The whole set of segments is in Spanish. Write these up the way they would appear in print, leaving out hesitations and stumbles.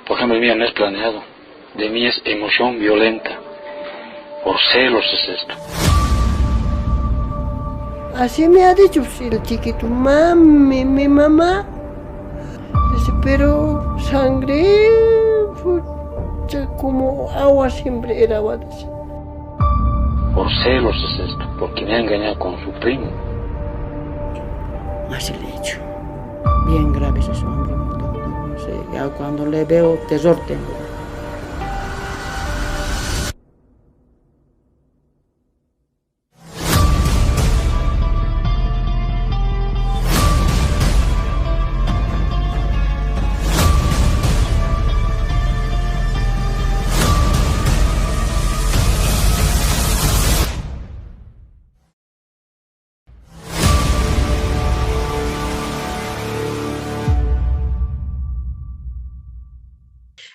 Por ejemplo, el mío no es planeado. De mí es emoción violenta. Por celos es esto. Así me ha dicho el chiquito, mami, mi mamá. Dice, pero sangre, pucha, como agua siempre era agua. Dice. Por celos es esto, porque me ha engañado con su primo. Así le he dicho. Bien grave ese hombre. No sé, ya cuando le veo terror tengo.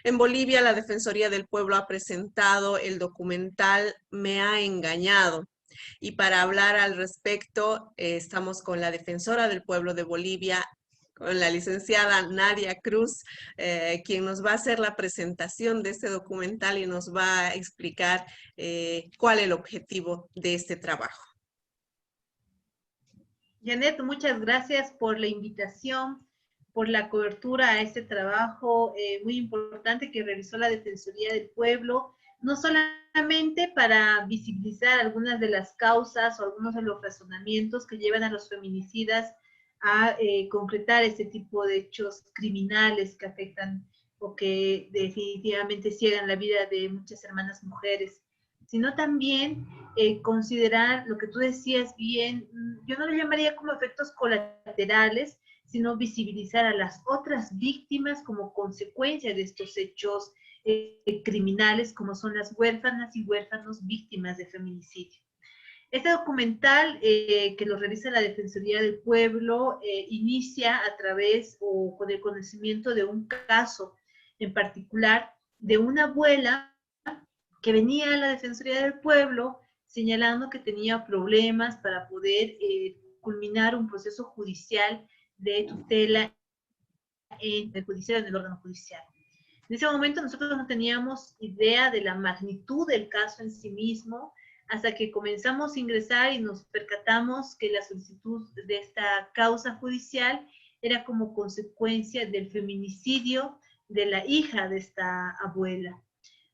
En Bolivia, la Defensoría del Pueblo ha presentado el documental Me ha engañado. Y para hablar al respecto, estamos con la Defensora del Pueblo de Bolivia, con la licenciada Nadia Cruz, quien nos va a hacer la presentación de este documental y nos va a explicar cuál es el objetivo de este trabajo. Janet, muchas gracias por la invitación, por la cobertura a este trabajo muy importante que realizó la Defensoría del Pueblo, no solamente para visibilizar algunas de las causas o algunos de los razonamientos que llevan a los feminicidas a concretar este tipo de hechos criminales que afectan o que definitivamente ciegan la vida de muchas hermanas mujeres, sino también considerar lo que tú decías bien, yo no lo llamaría como efectos colaterales, sino visibilizar a las otras víctimas como consecuencia de estos hechos criminales, como son las huérfanas y huérfanos víctimas de feminicidio. Este documental que lo realiza la Defensoría del Pueblo inicia a través o con el conocimiento de un caso en particular de una abuela que venía a la Defensoría del Pueblo señalando que tenía problemas para poder culminar un proceso judicial de tutela en el órgano judicial. En ese momento nosotros no teníamos idea de la magnitud del caso en sí mismo, hasta que comenzamos a ingresar y nos percatamos que la solicitud de esta causa judicial era como consecuencia del feminicidio de la hija de esta abuela.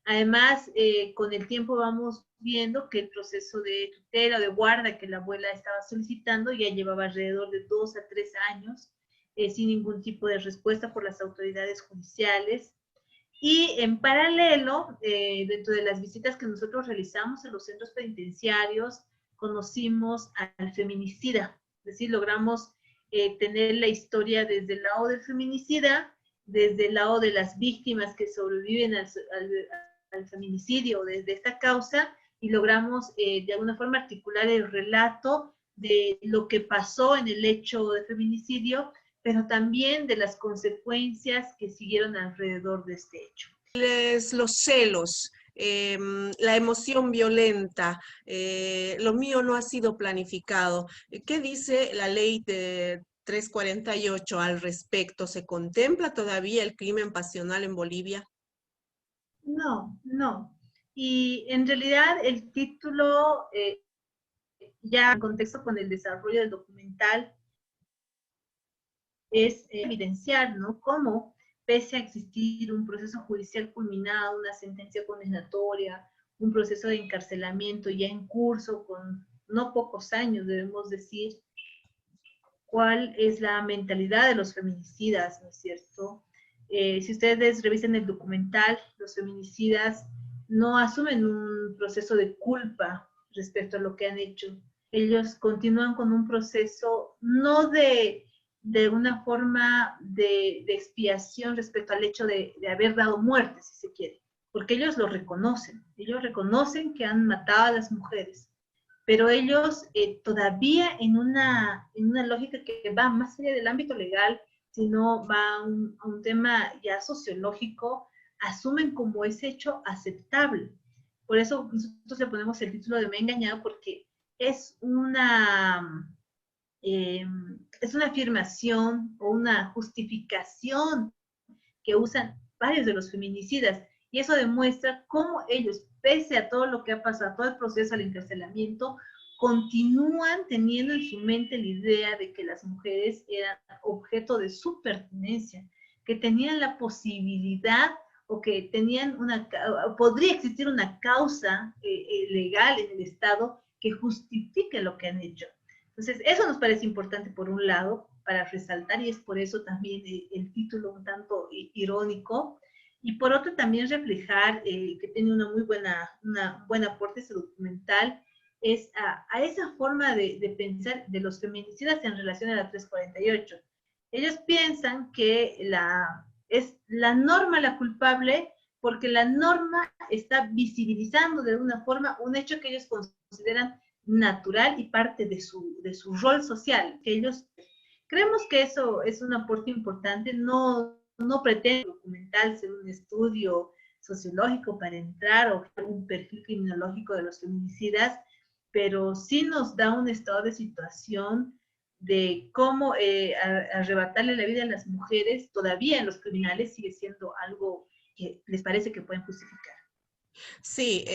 Además, con el tiempo vamos viendo que el proceso de tutela o de guarda que la abuela estaba solicitando ya llevaba alrededor de 2 a 3 años sin ningún tipo de respuesta por las autoridades judiciales. Y en paralelo, dentro de las visitas que nosotros realizamos en los centros penitenciarios, conocimos al feminicida, es decir, logramos tener la historia desde el lado del feminicida, desde el lado de las víctimas que sobreviven al feminicidio desde esta causa, y logramos de alguna forma articular el relato de lo que pasó en el hecho de feminicidio, pero también de las consecuencias que siguieron alrededor de este hecho. Los celos, la emoción violenta, lo mío no ha sido planificado. ¿Qué dice la ley de 348 al respecto? ¿Se contempla todavía el crimen pasional en Bolivia? No, no. Y en realidad el título, ya en contexto con el desarrollo del documental, es evidenciar, ¿no? Cómo, pese a existir un proceso judicial culminado, una sentencia condenatoria, un proceso de encarcelamiento ya en curso con no pocos años, debemos decir, cuál es la mentalidad de los feminicidas, ¿no es cierto? Si ustedes revisen el documental, los feminicidas no asumen un proceso de culpa respecto a lo que han hecho. Ellos continúan con un proceso no de una forma de expiación respecto al hecho de haber dado muerte, si se quiere, porque ellos lo reconocen. Ellos reconocen que han matado a las mujeres, pero ellos todavía en una lógica que va más allá del ámbito legal, sino va a un tema ya sociológico, asumen como ese hecho aceptable. Por eso nosotros le ponemos el título de Me he engañado, porque es una afirmación o una justificación que usan varios de los feminicidas, y eso demuestra cómo ellos, pese a todo lo que ha pasado, todo el proceso del encarcelamiento, continúan teniendo en su mente la idea de que las mujeres eran objeto de su pertenencia, que tenían la posibilidad o que tenían podría existir una causa legal en el Estado que justifique lo que han hecho. Entonces, eso nos parece importante por un lado, para resaltar, y es por eso también el título un tanto irónico, y por otro también reflejar que tiene una buen aporte ese documental, es a esa forma de pensar de los feminicidas en relación a la 348. Ellos piensan que es la norma la culpable porque la norma está visibilizando de alguna forma un hecho que ellos consideran natural y parte de su rol social, que ellos creemos que eso es un aporte importante. No pretende documental ser un estudio sociológico para entrar o un perfil criminológico de los feminicidas, pero sí nos da un estado de situación de cómo arrebatarle la vida a las mujeres todavía en los criminales sigue siendo algo que les parece que pueden justificar. Sí,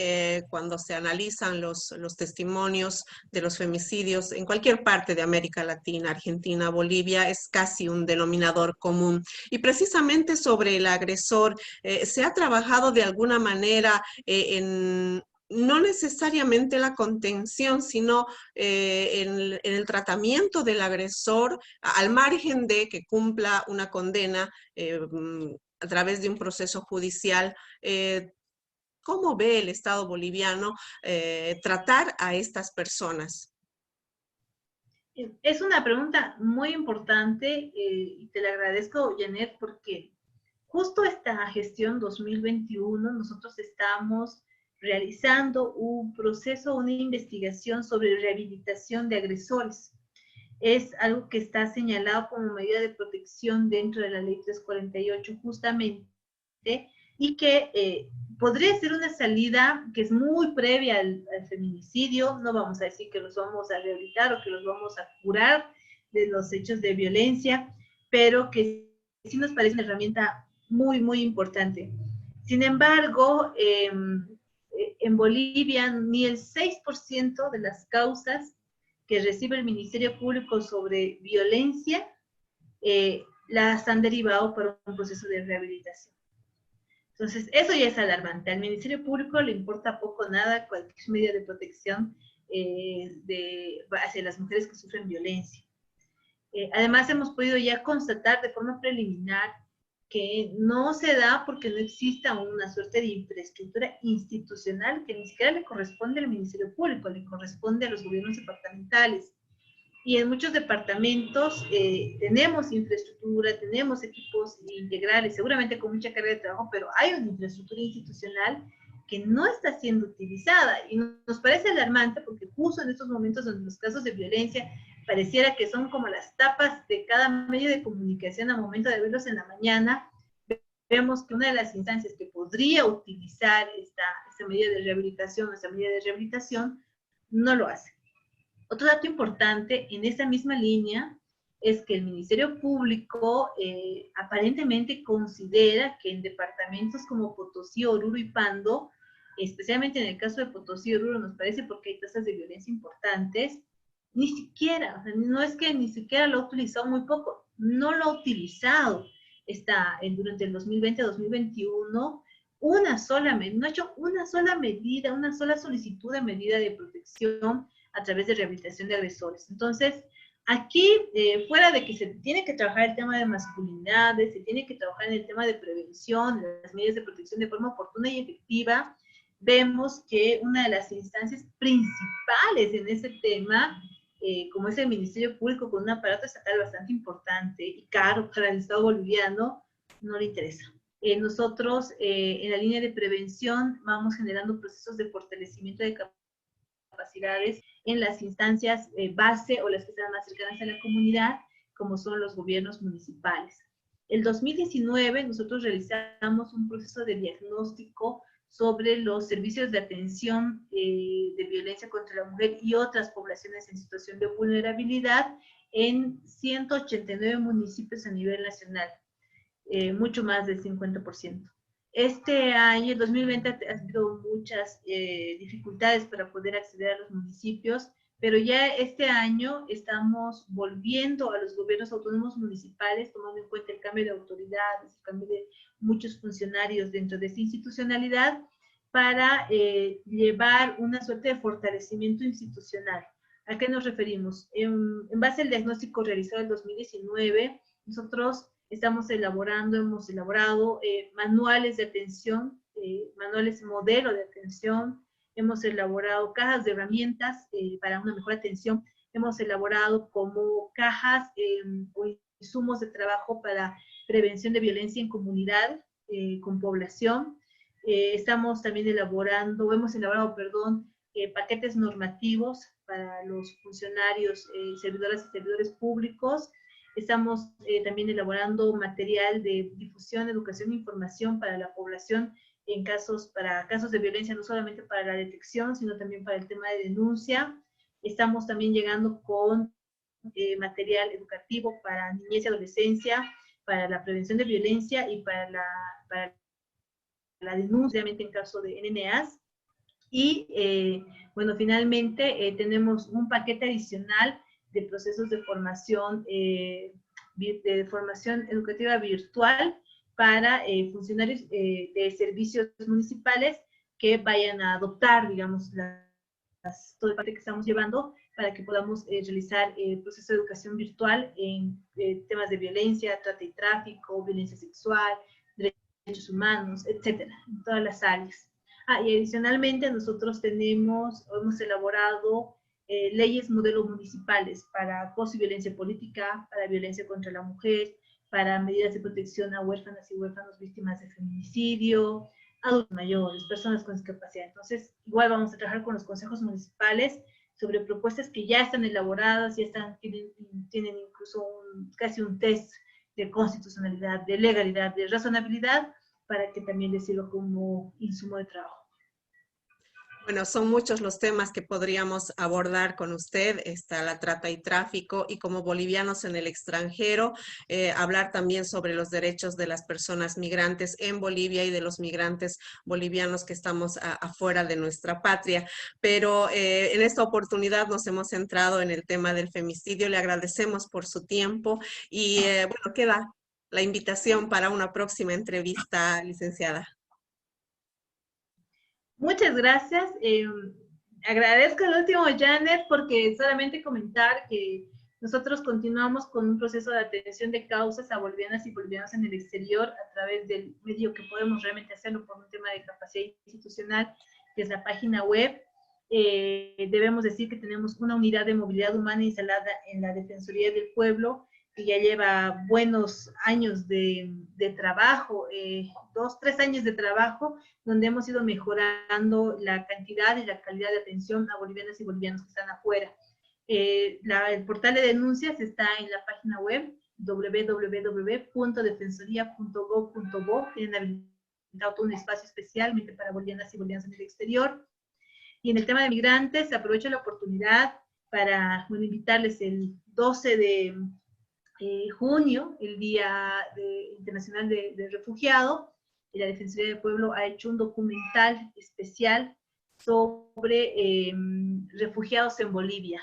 cuando se analizan los testimonios de los femicidios en cualquier parte de América Latina, Argentina, Bolivia, es casi un denominador común. Y precisamente sobre el agresor, se ha trabajado de alguna manera en no necesariamente la contención, sino en el tratamiento del agresor, al margen de que cumpla una condena a través de un proceso judicial. ¿Cómo ve el Estado boliviano tratar a estas personas? Es una pregunta muy importante y te la agradezco, Janet, porque justo esta gestión 2021 nosotros estamos realizando un proceso, una investigación sobre rehabilitación de agresores. Es algo que está señalado como medida de protección dentro de la ley 348 justamente, y que podría ser una salida que es muy previa al feminicidio. No vamos a decir que los vamos a rehabilitar o que los vamos a curar de los hechos de violencia, pero que sí nos parece una herramienta muy, muy importante. Sin embargo, en Bolivia ni el 6% de las causas que recibe el Ministerio Público sobre violencia las han derivado por un proceso de rehabilitación. Entonces, eso ya es alarmante. Al Ministerio Público le importa poco nada cualquier medida de protección hacia las mujeres que sufren violencia. Además, hemos podido ya constatar de forma preliminar que no se da porque no exista una suerte de infraestructura institucional que ni siquiera le corresponde al Ministerio Público, le corresponde a los gobiernos departamentales. Y en muchos departamentos tenemos infraestructura, tenemos equipos integrales, seguramente con mucha carga de trabajo, pero hay una infraestructura institucional que no está siendo utilizada. Y nos parece alarmante porque justo en estos momentos donde los casos de violencia pareciera que son como las tapas de cada medio de comunicación al momento de verlos en la mañana, vemos que una de las instancias que podría utilizar esta medida de rehabilitación, no lo hace. Otro dato importante en esa misma línea es que el Ministerio Público aparentemente considera que en departamentos como Potosí, Oruro y Pando, especialmente en el caso de Potosí y Oruro nos parece porque hay tasas de violencia importantes, ni siquiera, o sea, no es que ni siquiera lo ha utilizado, muy poco, no lo ha utilizado durante el 2020-2021, no ha hecho una sola medida, una sola solicitud de medida de protección a través de rehabilitación de agresores. Entonces, aquí, fuera de que se tiene que trabajar el tema de masculinidades, se tiene que trabajar en el tema de prevención, de las medidas de protección de forma oportuna y efectiva, vemos que una de las instancias principales en ese tema, como es el Ministerio Público, con un aparato estatal bastante importante y caro para el Estado boliviano, no le interesa. Nosotros, en la línea de prevención, vamos generando procesos de fortalecimiento de capacidades en las instancias base o las que están más cercanas a la comunidad, como son los gobiernos municipales. El 2019 nosotros realizamos un proceso de diagnóstico sobre los servicios de atención de violencia contra la mujer y otras poblaciones en situación de vulnerabilidad en 189 municipios a nivel nacional. mucho más del 50%. Este año, el 2020, ha habido muchas dificultades para poder acceder a los municipios, pero ya este año estamos volviendo a los gobiernos autónomos municipales, tomando en cuenta el cambio de autoridades, el cambio de muchos funcionarios dentro de esta institucionalidad, para llevar una suerte de fortalecimiento institucional. ¿A qué nos referimos? En base al diagnóstico realizado en 2019, nosotros hemos elaborado manuales de atención, manuales modelo de atención, hemos elaborado cajas de herramientas para una mejor atención, hemos elaborado como cajas o insumos de trabajo para prevención de violencia en comunidad, con población. Estamos también hemos elaborado, paquetes normativos para los funcionarios, servidoras y servidores públicos. Estamos también elaborando material de difusión, educación e información para la población para casos de violencia, no solamente para la detección, sino también para el tema de denuncia. Estamos también llegando con material educativo para niñez y adolescencia, para la prevención de violencia y para la denuncia en caso de NNAs. Y bueno, finalmente tenemos un paquete adicional de procesos de formación educativa virtual para funcionarios de servicios municipales que vayan a adoptar, digamos, todo el paquete que estamos llevando para que podamos realizar el proceso de educación virtual en temas de violencia, trata y tráfico, violencia sexual, derechos humanos, etcétera, en todas las áreas. Y adicionalmente nosotros hemos elaborado leyes modelo municipales para acoso y violencia política, para violencia contra la mujer, para medidas de protección a huérfanas y huérfanos víctimas de feminicidio, adultos mayores, personas con discapacidad. Entonces, igual vamos a trabajar con los consejos municipales sobre propuestas que ya están elaboradas, tienen incluso casi un test de constitucionalidad, de legalidad, de razonabilidad, para que también les sirva como insumo de trabajo. Bueno, son muchos los temas que podríamos abordar con usted, está la trata y tráfico, y como bolivianos en el extranjero, hablar también sobre los derechos de las personas migrantes en Bolivia y de los migrantes bolivianos que estamos afuera de nuestra patria. Pero en esta oportunidad nos hemos centrado en el tema del femicidio. Le agradecemos por su tiempo y bueno, queda la invitación para una próxima entrevista, licenciada. Muchas gracias. Agradezco el último, Janet, porque solamente comentar que nosotros continuamos con un proceso de atención de causas a bolivianas y bolivianos en el exterior a través del medio que podemos realmente hacerlo por un tema de capacidad institucional, que es la página web. Debemos decir que tenemos una unidad de movilidad humana instalada en la Defensoría del Pueblo, que ya lleva buenos años de trabajo, 2, 3 años de trabajo, donde hemos ido mejorando la cantidad y la calidad de atención a bolivianas y bolivianos que están afuera. El portal de denuncias está en la página web www.defensoria.gov.bo. Tienen habilitado todo un espacio especialmente para bolivianas y bolivianos en el exterior. Y en el tema de migrantes, aprovecho la oportunidad para invitarles el 12 de junio, el Día Internacional del Refugiado, y la Defensoría del Pueblo ha hecho un documental especial sobre refugiados en Bolivia,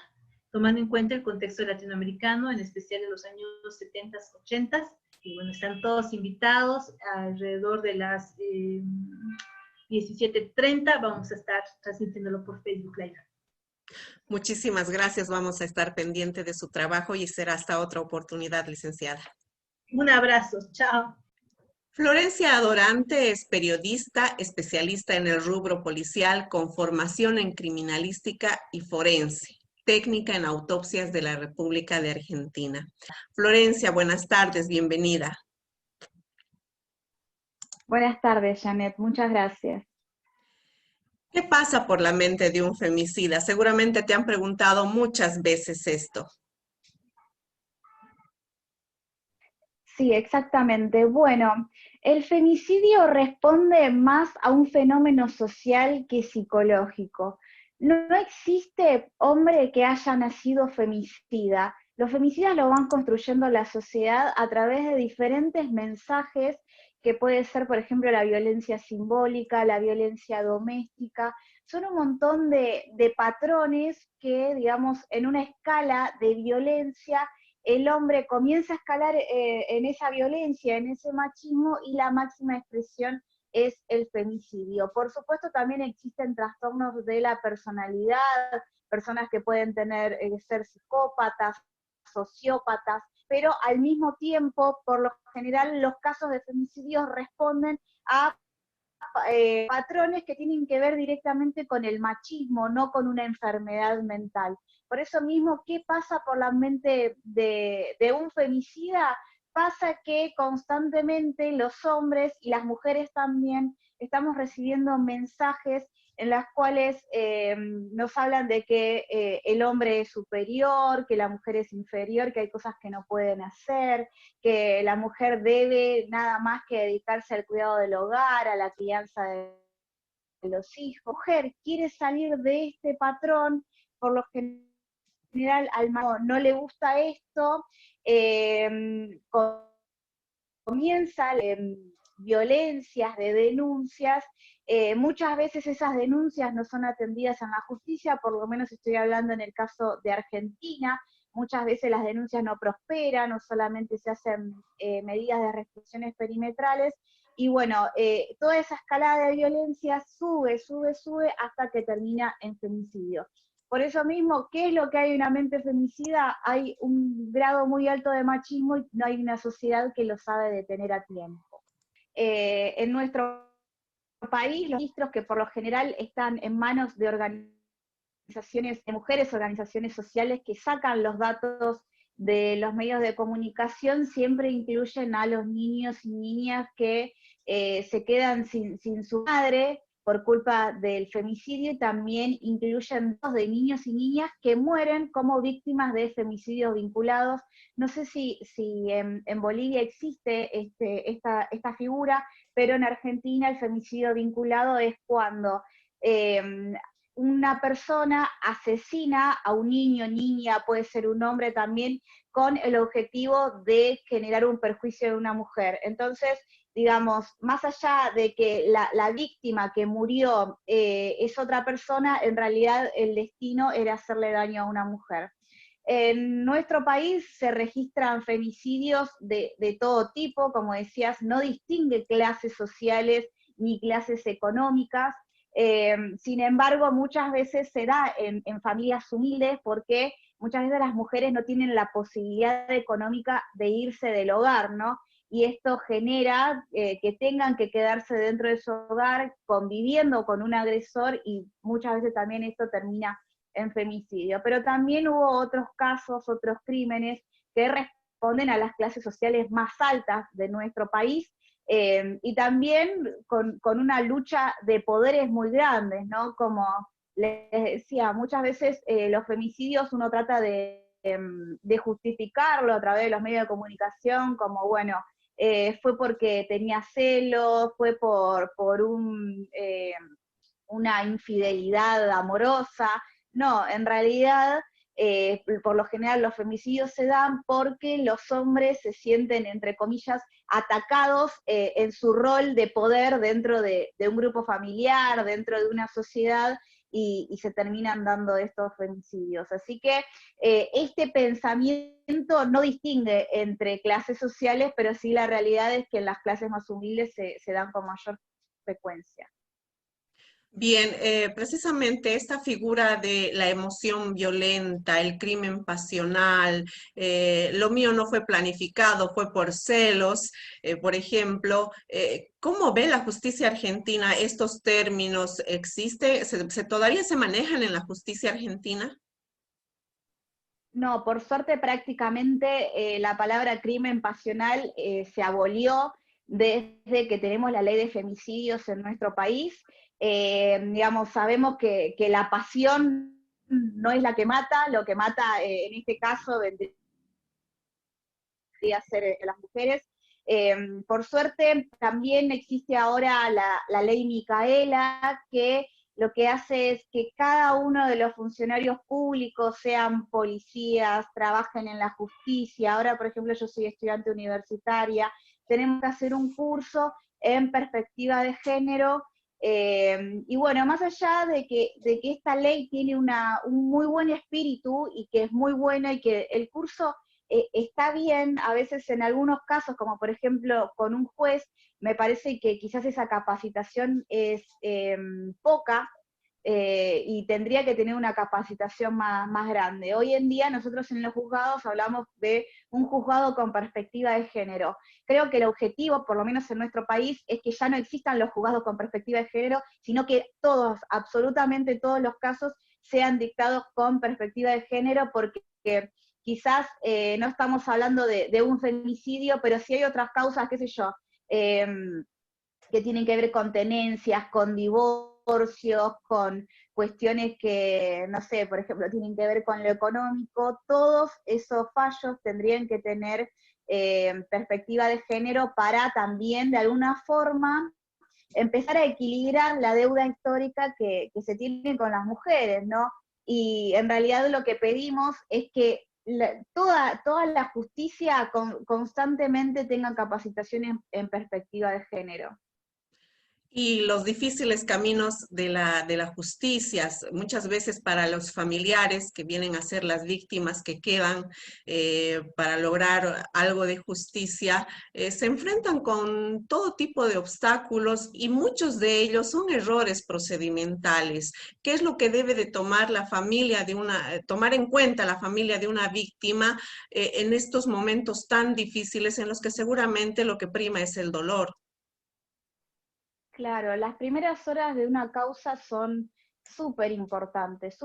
tomando en cuenta el contexto latinoamericano, en especial en los años 70, 80, y bueno, están todos invitados alrededor de las 17:30, vamos a estar transmitiéndolo por Facebook Live. Muchísimas gracias, vamos a estar pendiente de su trabajo y será hasta otra oportunidad, licenciada. Un abrazo, chao. Florencia Adorante es periodista, especialista en el rubro policial con formación en criminalística y forense, técnica en autopsias de la República de Argentina. Florencia, buenas tardes, bienvenida. Buenas tardes, Janet, muchas gracias. ¿Qué pasa por la mente de un femicida? Seguramente te han preguntado muchas veces esto. Sí, exactamente. Bueno, el femicidio responde más a un fenómeno social que psicológico. No existe hombre que haya nacido femicida. Los femicidas lo van construyendo la sociedad a través de diferentes mensajes, que puede ser, por ejemplo, la violencia simbólica, la violencia doméstica. Son un montón de patrones que, digamos, en una escala de violencia, el hombre comienza a escalar en esa violencia, en ese machismo, y la máxima expresión es el femicidio. Por supuesto, también existen trastornos de la personalidad, personas que pueden ser psicópatas, sociópatas, pero al mismo tiempo, por lo general, los casos de femicidios responden a patrones que tienen que ver directamente con el machismo, no con una enfermedad mental. Por eso mismo, ¿qué pasa por la mente de un femicida? Pasa que constantemente los hombres y las mujeres también estamos recibiendo mensajes en las cuales nos hablan de que el hombre es superior, que la mujer es inferior, que hay cosas que no pueden hacer, que la mujer debe nada más que dedicarse al cuidado del hogar, a la crianza de los hijos. La mujer quiere salir de este patrón, por lo general al marido no le gusta esto, comienza violencias, de denuncias. Muchas veces esas denuncias no son atendidas en la justicia, por lo menos estoy hablando en el caso de Argentina. Muchas veces las denuncias no prosperan, no solamente se hacen medidas de restricciones perimetrales, y bueno, toda esa escalada de violencia sube hasta que termina en femicidio. Por eso mismo, ¿qué es lo que hay en una mente femicida? Hay un grado muy alto de machismo y no hay una sociedad que lo sabe detener a tiempo. En nuestro país, los registros que por lo general están en manos de organizaciones de mujeres, organizaciones sociales que sacan los datos de los medios de comunicación, siempre incluyen a los niños y niñas que se quedan sin su madre por culpa del femicidio, y también incluyen datos de niños y niñas que mueren como víctimas de femicidios vinculados. No sé si en Bolivia existe esta figura, pero en Argentina el femicidio vinculado es cuando una persona asesina a un niño, niña, puede ser un hombre también, con el objetivo de generar un perjuicio de una mujer. Entonces, digamos, más allá de que la víctima que murió es otra persona, en realidad el destino era hacerle daño a una mujer. En nuestro país se registran femicidios de todo tipo, como decías, no distingue clases sociales ni clases económicas. Sin embargo, muchas veces se da en familias humildes, porque muchas veces las mujeres no tienen la posibilidad económica de irse del hogar, ¿no? Y esto genera que tengan que quedarse dentro de su hogar conviviendo con un agresor, y muchas veces también esto termina en femicidio. Pero también hubo otros casos, otros crímenes que responden a las clases sociales más altas de nuestro país, y también con una lucha de poderes muy grandes, ¿no? Como les decía, muchas veces los femicidios uno trata de justificarlo a través de los medios de comunicación, como, bueno, fue porque tenía celos, fue por una infidelidad amorosa. No, en realidad, por lo general los femicidios se dan porque los hombres se sienten, entre comillas, atacados en su rol de poder dentro de un grupo familiar, dentro de una sociedad, y se terminan dando estos femicidios. Así que este pensamiento no distingue entre clases sociales, pero sí la realidad es que en las clases más humildes se dan con mayor frecuencia. Bien, precisamente esta figura de la emoción violenta, el crimen pasional, lo mío no fue planificado, fue por celos, por ejemplo. ¿Cómo ve la justicia argentina estos términos? ¿Existe, todavía se manejan en la justicia argentina? No, por suerte prácticamente la palabra crimen pasional se abolió desde que tenemos la ley de femicidios en nuestro país. Digamos, sabemos que la pasión no es la que mata, lo que mata en este caso vendría a ser las mujeres. Por suerte también existe ahora la ley Micaela, que lo que hace es que cada uno de los funcionarios públicos, sean policías, trabajen en la justicia. Ahora, por ejemplo, yo soy estudiante universitaria, tenemos que hacer un curso en perspectiva de género, y bueno, más allá de que esta ley tiene un muy buen espíritu y que es muy bueno y que el curso está bien, a veces en algunos casos, como por ejemplo con un juez, me parece que quizás esa capacitación es poca, y tendría que tener una capacitación más grande. Hoy en día nosotros en los juzgados hablamos de un juzgado con perspectiva de género. Creo que el objetivo, por lo menos en nuestro país, es que ya no existan los juzgados con perspectiva de género, sino que todos, absolutamente todos los casos sean dictados con perspectiva de género, porque quizás no estamos hablando de un femicidio, pero sí hay otras causas, qué sé yo, que tienen que ver con tenencias, con divorcios, con cuestiones que, no sé, por ejemplo, tienen que ver con lo económico. Todos esos fallos tendrían que tener perspectiva de género para también, de alguna forma, empezar a equilibrar la deuda histórica que se tiene con las mujeres, ¿no? Y en realidad lo que pedimos es que toda la justicia constantemente tenga capacitaciones en perspectiva de género. Y los difíciles caminos de la justicia, muchas veces para los familiares que vienen a ser las víctimas que quedan para lograr algo de justicia, se enfrentan con todo tipo de obstáculos y muchos de ellos son errores procedimentales. ¿Qué es lo que debe de tomar la familia tomar en cuenta la familia de una víctima en estos momentos tan difíciles en los que seguramente lo que prima es el dolor? Claro, las primeras horas de una causa son súper importantes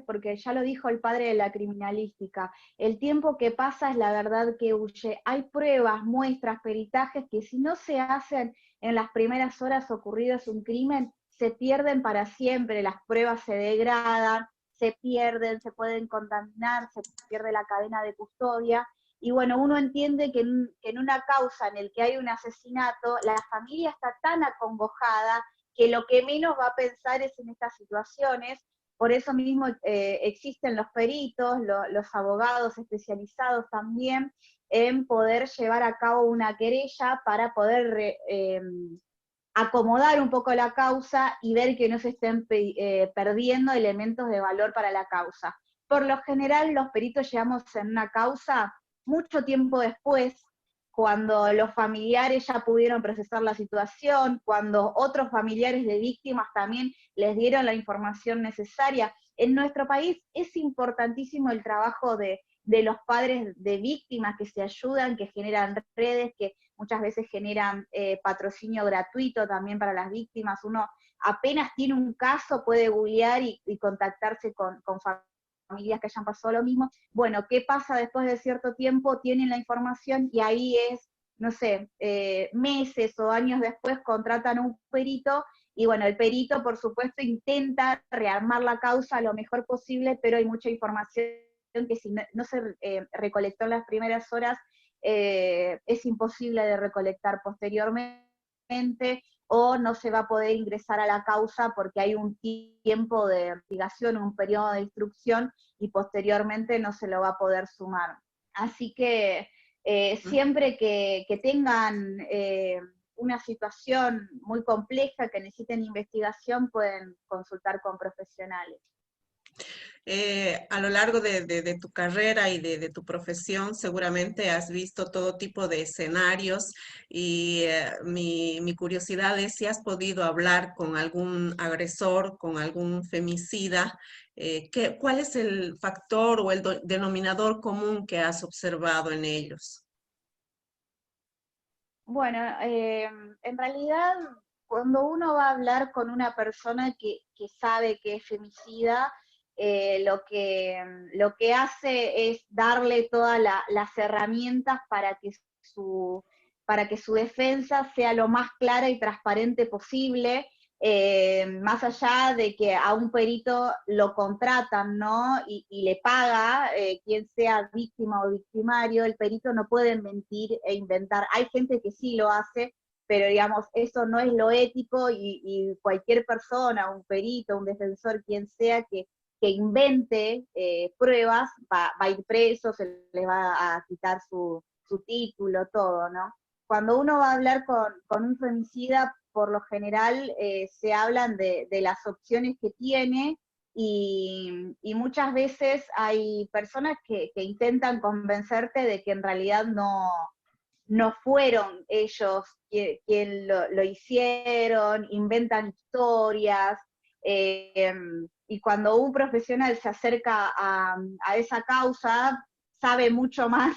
porque ya lo dijo el padre de la criminalística, el tiempo que pasa es la verdad que huye. Hay pruebas, muestras, peritajes que si no se hacen en las primeras horas ocurridas un crimen, se pierden para siempre, las pruebas se degradan, se pierden, se pueden contaminar, se pierde la cadena de custodia. Y bueno, uno entiende que en una causa en el que hay un asesinato, la familia está tan acongojada que lo que menos va a pensar es en estas situaciones. Por eso mismo existen los peritos, los abogados especializados también en poder llevar a cabo una querella para poder acomodar un poco la causa y ver que no se estén perdiendo elementos de valor para la causa. Por lo general, los peritos llegamos en una causa mucho tiempo después, cuando los familiares ya pudieron procesar la situación, cuando otros familiares de víctimas también les dieron la información necesaria. En nuestro país es importantísimo el trabajo de los padres de víctimas que se ayudan, que generan redes, que muchas veces generan patrocinio gratuito también para las víctimas. Uno apenas tiene un caso, puede googlear y contactarse con familias que hayan pasado lo mismo. Bueno, ¿qué pasa después de cierto tiempo? Tienen la información y ahí es, no sé, meses o años después contratan un perito y bueno, el perito por supuesto intenta rearmar la causa lo mejor posible, pero hay mucha información que si no se recolectó en las primeras horas, es imposible de recolectar posteriormente, o no se va a poder ingresar a la causa porque hay un tiempo de investigación, un periodo de instrucción, y posteriormente no se lo va a poder sumar. Así que siempre que tengan una situación muy compleja, que necesiten investigación, pueden consultar con profesionales. A lo largo de tu carrera y de tu profesión, seguramente has visto todo tipo de escenarios y mi curiosidad es si has podido hablar con algún agresor, con algún femicida. ¿Cuál es el factor o el denominador común que has observado en ellos? Bueno, en realidad, cuando uno va a hablar con una persona que sabe que es femicida, lo que hace es darle todas las herramientas para que su defensa sea lo más clara y transparente posible, más allá de que a un perito lo contratan, ¿no? Y le paga, quien sea víctima o victimario, el perito no puede mentir e inventar. Hay gente que sí lo hace, pero digamos, eso no es lo ético y cualquier persona, un perito, un defensor, quien sea que invente pruebas, va a ir preso, se le va a quitar su título, todo, ¿no? Cuando uno va a hablar con un femicida, por lo general se hablan de las opciones que tiene, y muchas veces hay personas que intentan convencerte de que en realidad no fueron ellos quien lo hicieron, inventan historias, y cuando un profesional se acerca a esa causa, sabe mucho más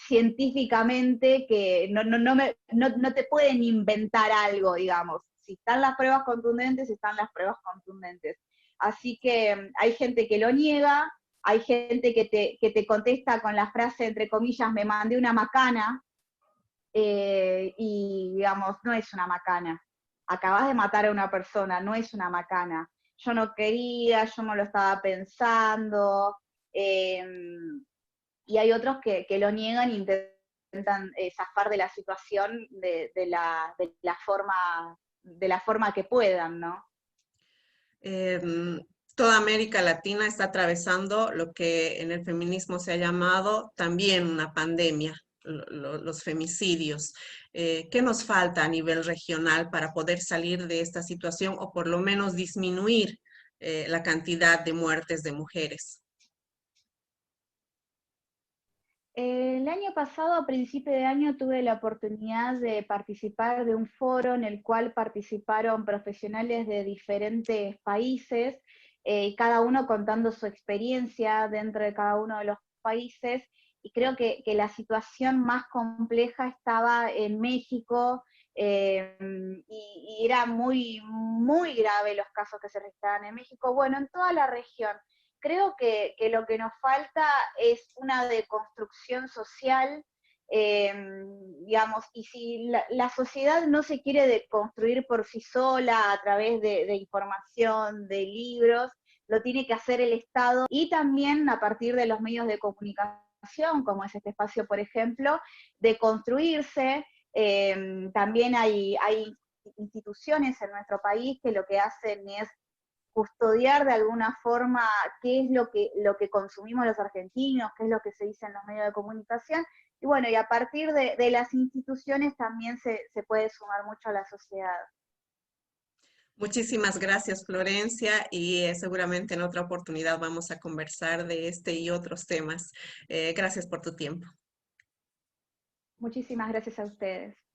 científicamente que no te pueden inventar algo, digamos. Si están las pruebas contundentes, están las pruebas contundentes. Así que hay gente que lo niega, hay gente que te contesta con la frase, entre comillas, me mandé una macana, y digamos, no es una macana. Acabas de matar a una persona, no es una macana. Yo no quería, yo no lo estaba pensando, y hay otros que lo niegan e intentan zafar de la situación de la forma que puedan, ¿no? Toda América Latina está atravesando lo que en el feminismo se ha llamado también una pandemia, los femicidios. ¿Qué nos falta a nivel regional para poder salir de esta situación o por lo menos disminuir la cantidad de muertes de mujeres? El año pasado, a principio de año, tuve la oportunidad de participar de un foro en el cual participaron profesionales de diferentes países, cada uno contando su experiencia dentro de cada uno de los países, y creo que la situación más compleja estaba en México, y era muy, muy grave los casos que se registraban en México, bueno, en toda la región. Creo que lo que nos falta es una deconstrucción social, digamos, y si la sociedad no se quiere deconstruir por sí sola a través de información, de libros, lo tiene que hacer el Estado, y también a partir de los medios de comunicación, como es este espacio, por ejemplo, de construirse. También hay instituciones en nuestro país que lo que hacen es custodiar de alguna forma qué es lo que consumimos los argentinos, qué es lo que se dice en los medios de comunicación, y bueno, y a partir de las instituciones también se puede sumar mucho a la sociedad. Muchísimas gracias, Florencia, y seguramente en otra oportunidad vamos a conversar de este y otros temas. Gracias por tu tiempo. Muchísimas gracias a ustedes.